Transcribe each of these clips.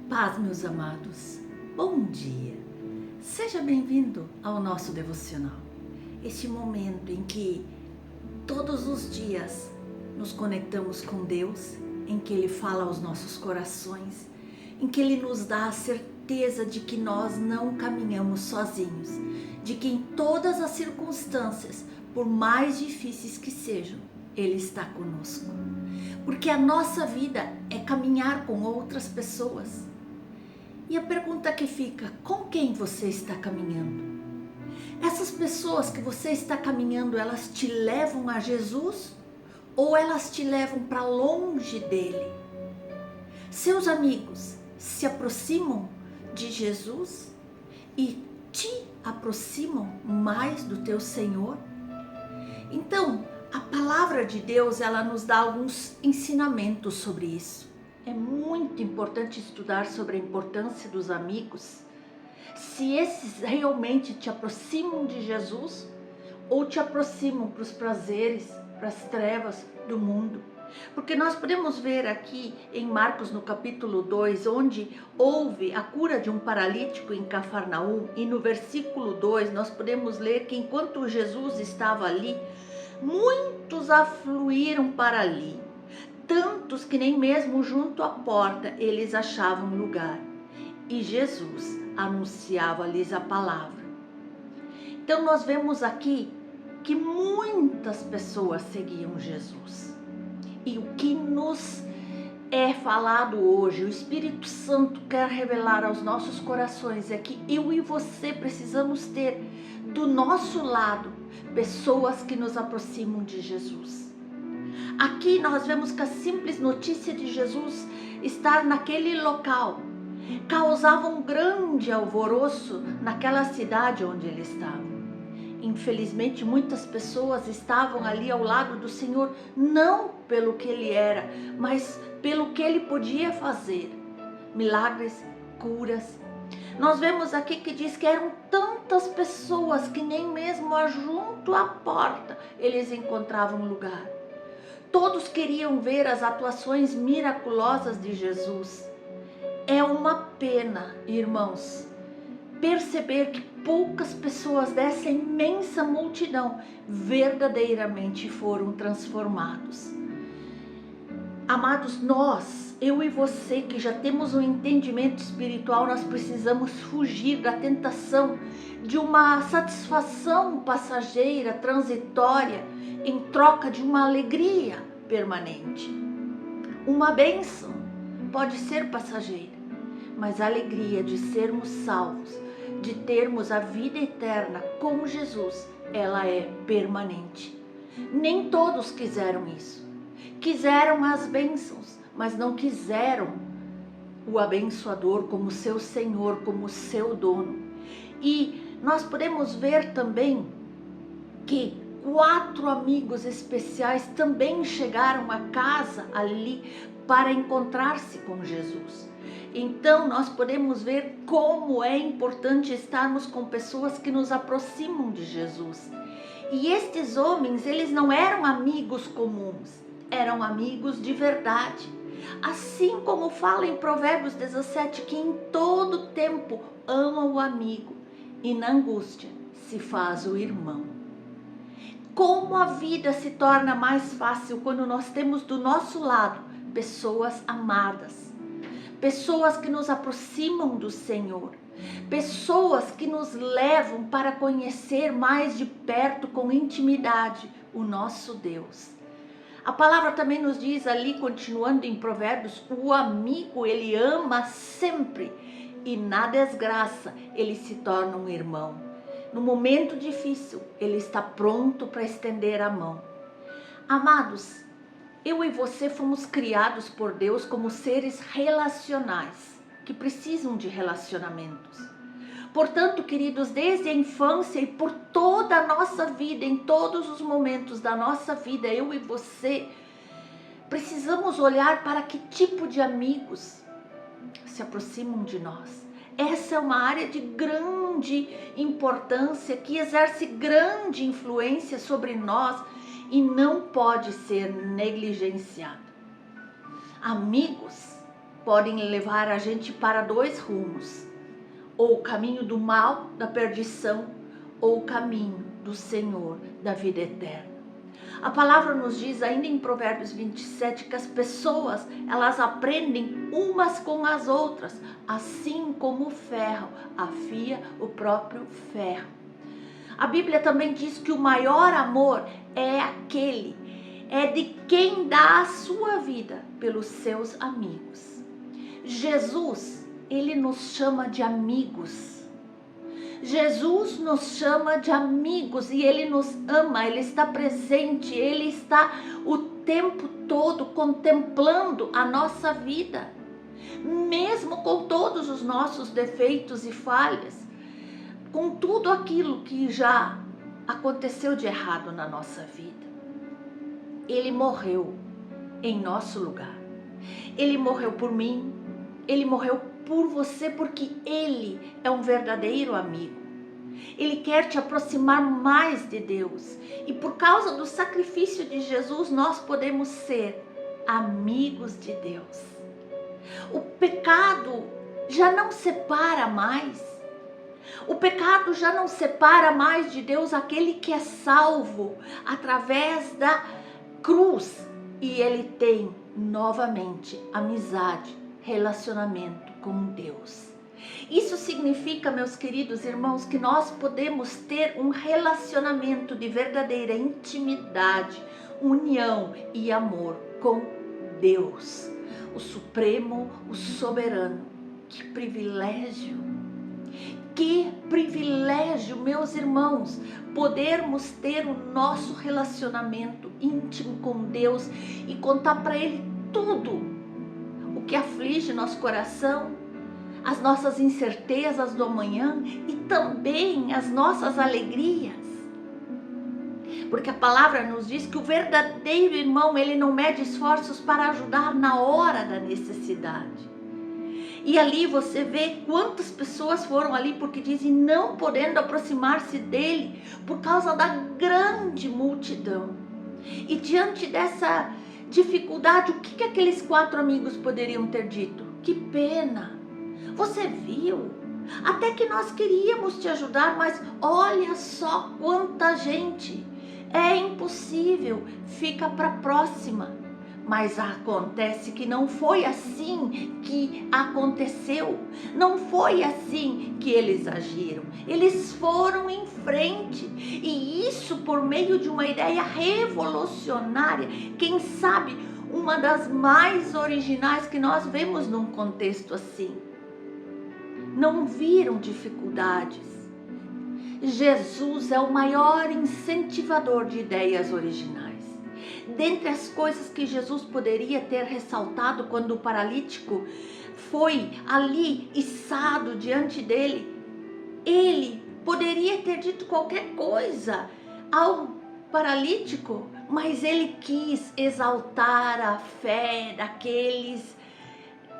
Paz, meus amados. Bom dia. Seja bem-vindo ao nosso devocional. Este momento em que todos os dias nos conectamos com Deus, em que Ele fala aos nossos corações, em que Ele nos dá a certeza de que nós não caminhamos sozinhos, de que em todas as circunstâncias, por mais difíceis que sejam, Ele está conosco. Porque a nossa vida é caminhar com outras pessoas. E a pergunta que fica, com quem você está caminhando? Essas pessoas que você está caminhando, elas te levam a Jesus ou elas te levam para longe dele? Seus amigos se aproximam de Jesus e te aproximam mais do teu Senhor? Então, a palavra de Deus, ela nos dá alguns ensinamentos sobre isso. É muito importante estudar sobre a importância dos amigos, se esses realmente te aproximam de Jesus ou te aproximam para os prazeres, para as trevas do mundo. Porque nós podemos ver aqui em Marcos no capítulo 2, onde houve a cura de um paralítico em Cafarnaum, e no versículo 2 nós podemos ler que enquanto Jesus estava ali, muitos afluíram para ali, tantos que nem mesmo junto à porta eles achavam lugar. E Jesus anunciava-lhes a palavra. Então nós vemos aqui que muitas pessoas seguiam Jesus. E o que nos é falado hoje, o Espírito Santo quer revelar aos nossos corações, é que eu e você precisamos ter do nosso lado pessoas que nos aproximam de Jesus. Aqui nós vemos que a simples notícia de Jesus estar naquele local causava um grande alvoroço naquela cidade onde ele estava. Infelizmente, muitas pessoas estavam ali ao lado do Senhor, não pelo que ele era, mas pelo que ele podia fazer. Milagres, curas. Nós vemos aqui que diz que eram tantas pessoas que nem mesmo junto à porta eles encontravam lugar. Todos queriam ver as atuações miraculosas de Jesus. É uma pena, irmãos, perceber que poucas pessoas dessa imensa multidão verdadeiramente foram transformados. Amados, eu e você que já temos um entendimento espiritual, nós precisamos fugir da tentação de uma satisfação passageira, transitória, em troca de uma alegria permanente. Uma bênção pode ser passageira, mas a alegria de sermos salvos, de termos a vida eterna com Jesus, ela é permanente. Nem todos quiseram isso. Quiseram as bênçãos, mas não quiseram o abençoador como seu Senhor, como seu dono. E nós podemos ver também que 4 amigos especiais também chegaram à casa ali para encontrar-se com Jesus. Então nós podemos ver como é importante estarmos com pessoas que nos aproximam de Jesus. E estes homens, eles não eram amigos comuns, eram amigos de verdade. Assim como fala em Provérbios 17, que em todo tempo ama o amigo e na angústia se faz o irmão. Como a vida se torna mais fácil quando nós temos do nosso lado pessoas amadas, pessoas que nos aproximam do Senhor, pessoas que nos levam para conhecer mais de perto, com intimidade, o nosso Deus. A palavra também nos diz ali, continuando em Provérbios, o amigo ele ama sempre e na desgraça ele se torna um irmão. No momento difícil, ele está pronto para estender a mão. Amados, eu e você fomos criados por Deus como seres relacionais, que precisam de relacionamentos. Portanto, queridos, desde a infância e por toda a nossa vida, em todos os momentos da nossa vida, eu e você, precisamos olhar para que tipo de amigos se aproximam de nós. Essa é uma área de grande importância, que exerce grande influência sobre nós e não pode ser negligenciada. Amigos podem levar a gente para dois rumos: ou o caminho do mal, da perdição, ou o caminho do Senhor, da vida eterna. A palavra nos diz ainda em Provérbios 27 que as pessoas, elas aprendem umas com as outras, assim como o ferro afia o próprio ferro. A Bíblia também diz que o maior amor é de quem dá a sua vida pelos seus amigos. Jesus, ele nos chama de amigos. Jesus nos chama de amigos e ele nos ama, ele está presente, ele está o tempo todo contemplando a nossa vida, mesmo com todos os nossos defeitos e falhas, com tudo aquilo que já aconteceu de errado na nossa vida. Ele morreu em nosso lugar, ele morreu por mim, ele morreu por você, porque ele é um verdadeiro amigo. Ele quer te aproximar mais de Deus. E por causa do sacrifício de Jesus, nós podemos ser amigos de Deus. O pecado já não separa mais. O pecado já não separa mais de Deus aquele que é salvo através da cruz. E ele tem novamente amizade, relacionamento com Deus. Isso significa, meus queridos irmãos, que nós podemos ter um relacionamento de verdadeira intimidade, união e amor com Deus, o Supremo, o Soberano. Que privilégio! Que privilégio, meus irmãos, podermos ter o nosso relacionamento íntimo com Deus e contar para Ele tudo o que aflige nosso coração, as nossas incertezas do amanhã e também as nossas alegrias. Porque a palavra nos diz que o verdadeiro irmão, ele não mede esforços para ajudar na hora da necessidade. E ali você vê quantas pessoas foram ali porque dizem não podendo aproximar-se dele por causa da grande multidão. E diante dessa dificuldade, o que aqueles 4 amigos poderiam ter dito? Que pena! Você viu? Até que nós queríamos te ajudar, mas olha só quanta gente. É impossível, fica para a próxima. Mas acontece que não foi assim que aconteceu. Não foi assim que eles agiram. Eles foram em frente. E isso por meio de uma ideia revolucionária. Quem sabe uma das mais originais que nós vemos num contexto assim. Não viram dificuldades. Jesus é o maior incentivador de ideias originais. Dentre as coisas que Jesus poderia ter ressaltado quando o paralítico foi ali içado diante dele, ele poderia ter dito qualquer coisa ao paralítico, mas ele quis exaltar a fé daqueles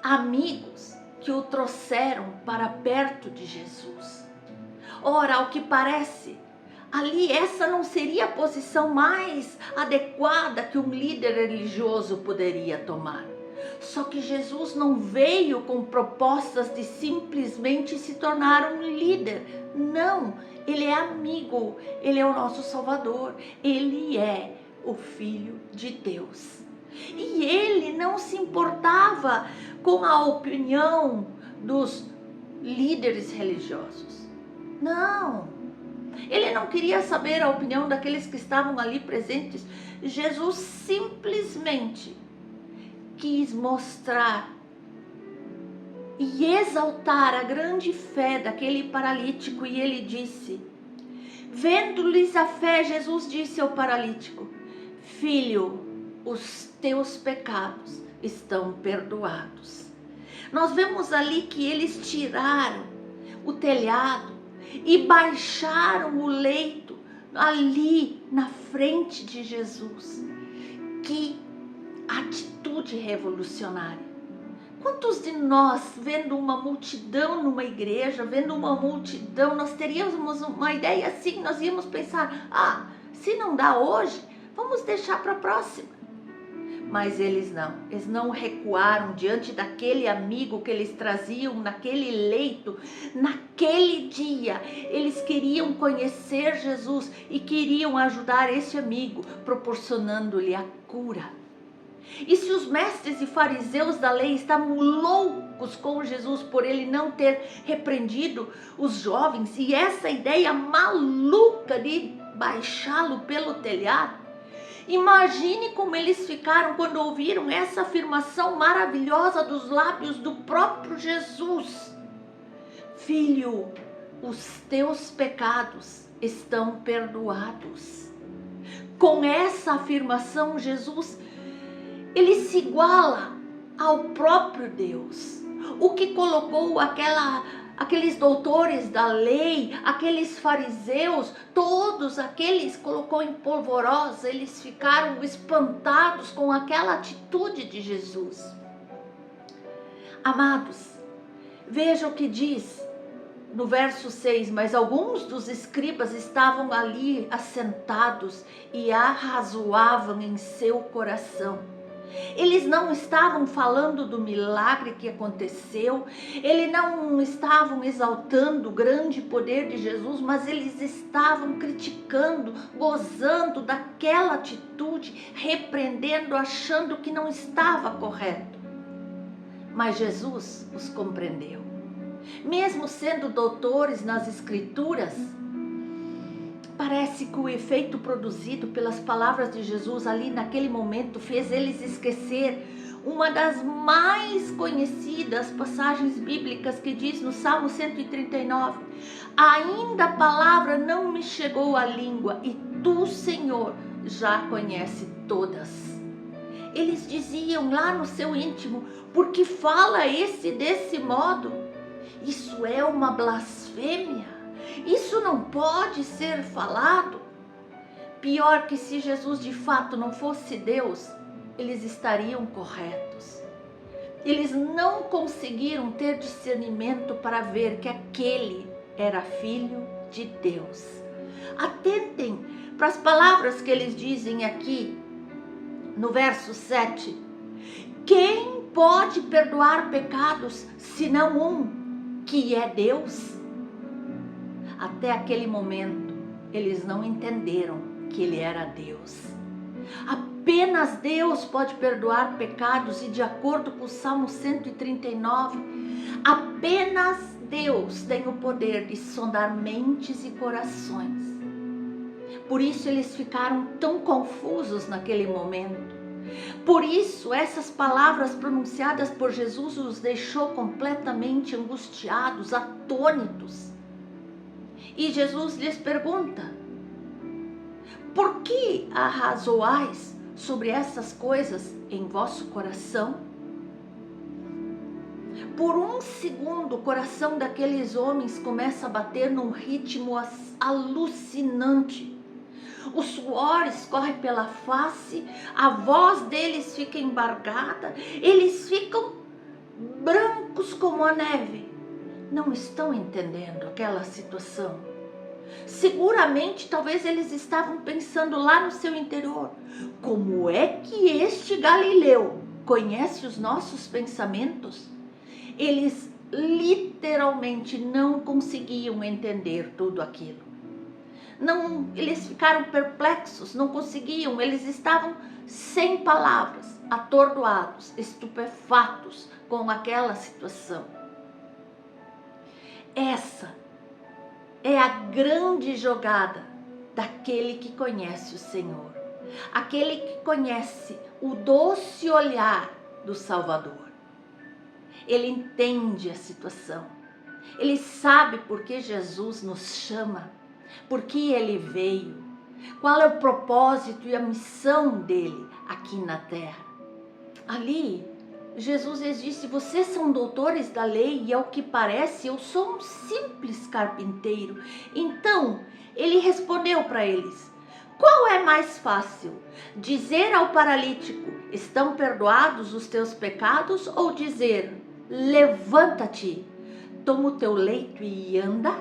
amigos que o trouxeram para perto de Jesus. Ora, ao que parece, ali essa não seria a posição mais adequada que um líder religioso poderia tomar. Só que Jesus não veio com propostas de simplesmente se tornar um líder. Não, ele é amigo, ele é o nosso Salvador, ele é o Filho de Deus. E ele não se importava com a opinião dos líderes religiosos. Não, ele não queria saber a opinião daqueles que estavam ali presentes. Jesus simplesmente quis mostrar e exaltar a grande fé daquele paralítico. E ele disse, vendo-lhes a fé, Jesus disse ao paralítico, filho, os teus pecados estão perdoados. Nós vemos ali que eles tiraram o telhado e baixaram o leito ali na frente de Jesus. Que atitude revolucionária! Quantos de nós, vendo uma multidão numa igreja, vendo uma multidão, nós teríamos uma ideia assim, nós íamos pensar, se não dá hoje, vamos deixar para a próxima. Mas eles não recuaram diante daquele amigo que eles traziam naquele leito, naquele dia. Eles queriam conhecer Jesus e queriam ajudar esse amigo, proporcionando-lhe a cura. E se os mestres e fariseus da lei estavam loucos com Jesus por ele não ter repreendido os jovens, e essa ideia maluca de baixá-lo pelo telhado, imagine como eles ficaram quando ouviram essa afirmação maravilhosa dos lábios do próprio Jesus: Filho, os teus pecados estão perdoados. Com essa afirmação, Jesus, ele se iguala ao próprio Deus, o que colocou aqueles doutores da lei, aqueles fariseus, todos aqueles colocou em polvorosa. Eles ficaram espantados com aquela atitude de Jesus. Amados, veja o que diz no verso 6, mas alguns dos escribas estavam ali assentados e arrazoavam em seu coração. Eles não estavam falando do milagre que aconteceu, eles não estavam exaltando o grande poder de Jesus, mas eles estavam criticando, gozando daquela atitude, repreendendo, achando que não estava correto. Mas Jesus os compreendeu. Mesmo sendo doutores nas Escrituras, parece que o efeito produzido pelas palavras de Jesus ali naquele momento fez eles esquecer uma das mais conhecidas passagens bíblicas que diz no Salmo 139: ainda a palavra não me chegou à língua e tu, Senhor, já conhece todas. Eles diziam lá no seu íntimo: por que fala esse desse modo? Isso é uma blasfêmia. Isso não pode ser falado. Pior que se Jesus de fato não fosse Deus, eles estariam corretos. Eles não conseguiram ter discernimento para ver que aquele era filho de Deus. Atentem para as palavras que eles dizem aqui no verso 7. Quem pode perdoar pecados senão um, que é Deus? Até aquele momento, eles não entenderam que ele era Deus. Apenas Deus pode perdoar pecados e, de acordo com o Salmo 139, apenas Deus tem o poder de sondar mentes e corações. Por isso eles ficaram tão confusos naquele momento. Por isso essas palavras pronunciadas por Jesus os deixou completamente angustiados, atônitos. E Jesus lhes pergunta: por que arrazoais sobre essas coisas em vosso coração? Por um segundo, o coração daqueles homens começa a bater num ritmo alucinante. O suor escorre pela face, a voz deles fica embargada, eles ficam brancos como a neve. Não estão entendendo aquela situação. Seguramente, talvez eles estavam pensando lá no seu interior: como é que este Galileu conhece os nossos pensamentos? Eles literalmente não conseguiam entender tudo aquilo. Não, eles ficaram perplexos, não conseguiam, eles estavam sem palavras, atordoados, estupefatos com aquela situação. Essa é a grande jogada daquele que conhece o Senhor, aquele que conhece o doce olhar do Salvador. Ele entende a situação, ele sabe por que Jesus nos chama, por que ele veio, qual é o propósito e a missão dele aqui na terra. Ali, Jesus lhes disse: vocês são doutores da lei e, ao que parece, eu sou um simples carpinteiro. Então, ele respondeu para eles: qual é mais fácil, dizer ao paralítico: estão perdoados os teus pecados, ou dizer: levanta-te, toma o teu leito e anda?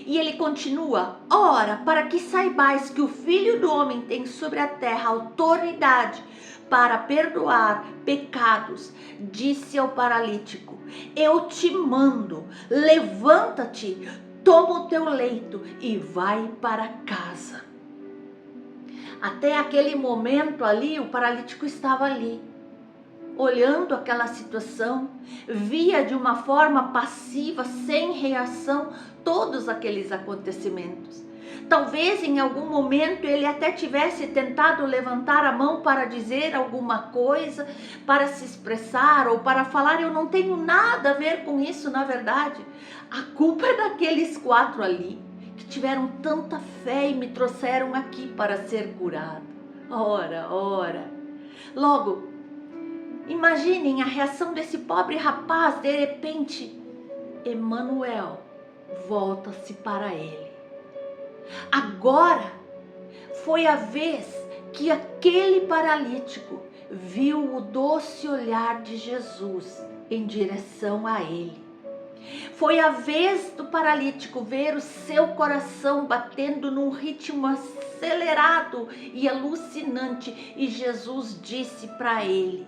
E ele continua: ora, para que saibais que o Filho do Homem tem sobre a terra autoridade para perdoar pecados, disse ao paralítico: eu te mando, levanta-te, toma o teu leito e vai para casa. Até aquele momento ali, o paralítico estava ali, olhando aquela situação, via de uma forma passiva, sem reação, todos aqueles acontecimentos. Talvez em algum momento ele até tivesse tentado levantar a mão para dizer alguma coisa, para se expressar ou para falar: eu não tenho nada a ver com isso, na verdade. A culpa é daqueles 4 ali, que tiveram tanta fé e me trouxeram aqui para ser curado. Ora. Logo, imaginem a reação desse pobre rapaz. De repente, Emanuel volta-se para ele. Agora foi a vez que aquele paralítico viu o doce olhar de Jesus em direção a ele. Foi a vez do paralítico ver o seu coração batendo num ritmo acelerado e alucinante, e Jesus disse para ele: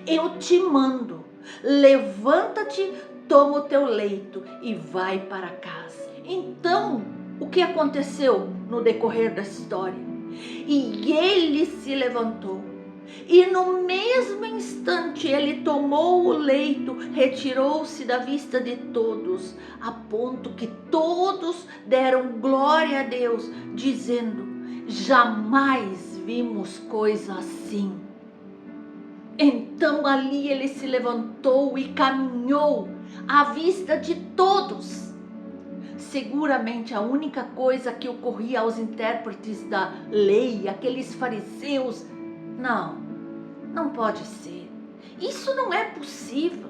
eu te mando, levanta-te, toma o teu leito e vai para casa. Então, o que aconteceu no decorrer da história? E ele se levantou, e no mesmo instante ele tomou o leito, retirou-se da vista de todos, a ponto que todos deram glória a Deus, dizendo: jamais vimos coisa assim. Então ali ele se levantou e caminhou à vista de todos. Seguramente a única coisa que ocorria aos intérpretes da lei, aqueles fariseus: não pode ser, isso não é possível.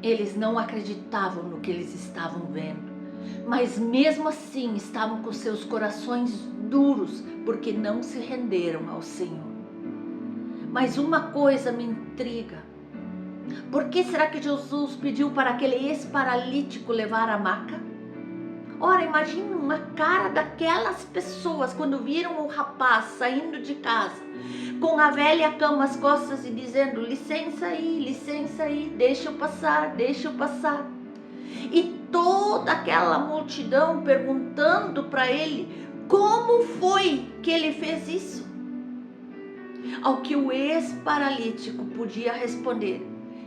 Eles não acreditavam no que eles estavam vendo, mas mesmo assim estavam com seus corações duros, porque não se renderam ao Senhor. Mas uma coisa me intriga: por que será que Jesus pediu para aquele ex-paralítico levar a maca? Ora, imagine uma cara daquelas pessoas quando viram o rapaz saindo de casa, com a velha cama às costas e dizendo: licença aí, deixa eu passar. E toda aquela multidão perguntando para ele como foi que ele fez isso. Ao que o ex-paralítico podia responder: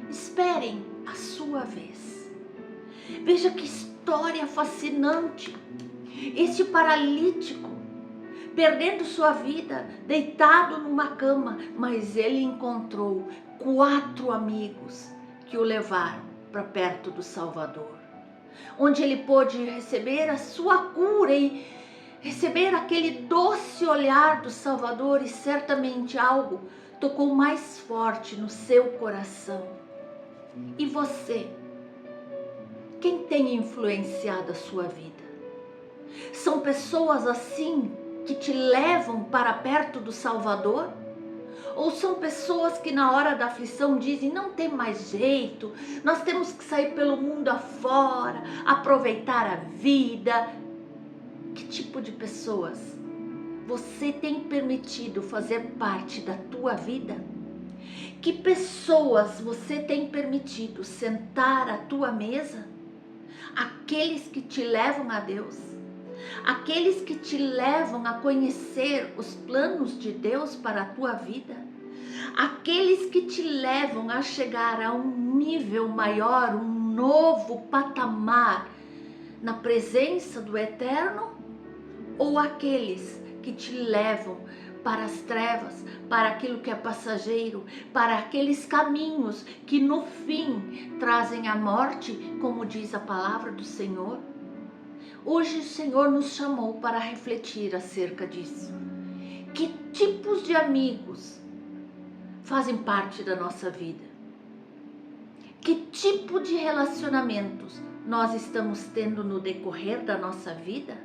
esperem a sua vez. Veja que história fascinante. Este paralítico perdendo sua vida, deitado numa cama, mas ele encontrou 4 amigos que o levaram para perto do Salvador, onde ele pôde receber a sua cura e receber aquele doce olhar do Salvador, e certamente algo tocou mais forte no seu coração. E você? Quem tem influenciado a sua vida? São pessoas assim que te levam para perto do Salvador? Ou são pessoas que na hora da aflição dizem: não tem mais jeito, nós temos que sair pelo mundo afora, aproveitar a vida? Que tipo de pessoas você tem permitido fazer parte da tua vida? Que pessoas você tem permitido sentar à tua mesa? Aqueles que te levam a Deus? Aqueles que te levam a conhecer os planos de Deus para a tua vida? Aqueles que te levam a chegar a um nível maior, um novo patamar na presença do Eterno? Ou aqueles que te levam para as trevas, para aquilo que é passageiro, para aqueles caminhos que no fim trazem a morte, como diz a palavra do Senhor? Hoje o Senhor nos chamou para refletir acerca disso. Que tipos de amigos fazem parte da nossa vida? Que tipo de relacionamentos nós estamos tendo no decorrer da nossa vida?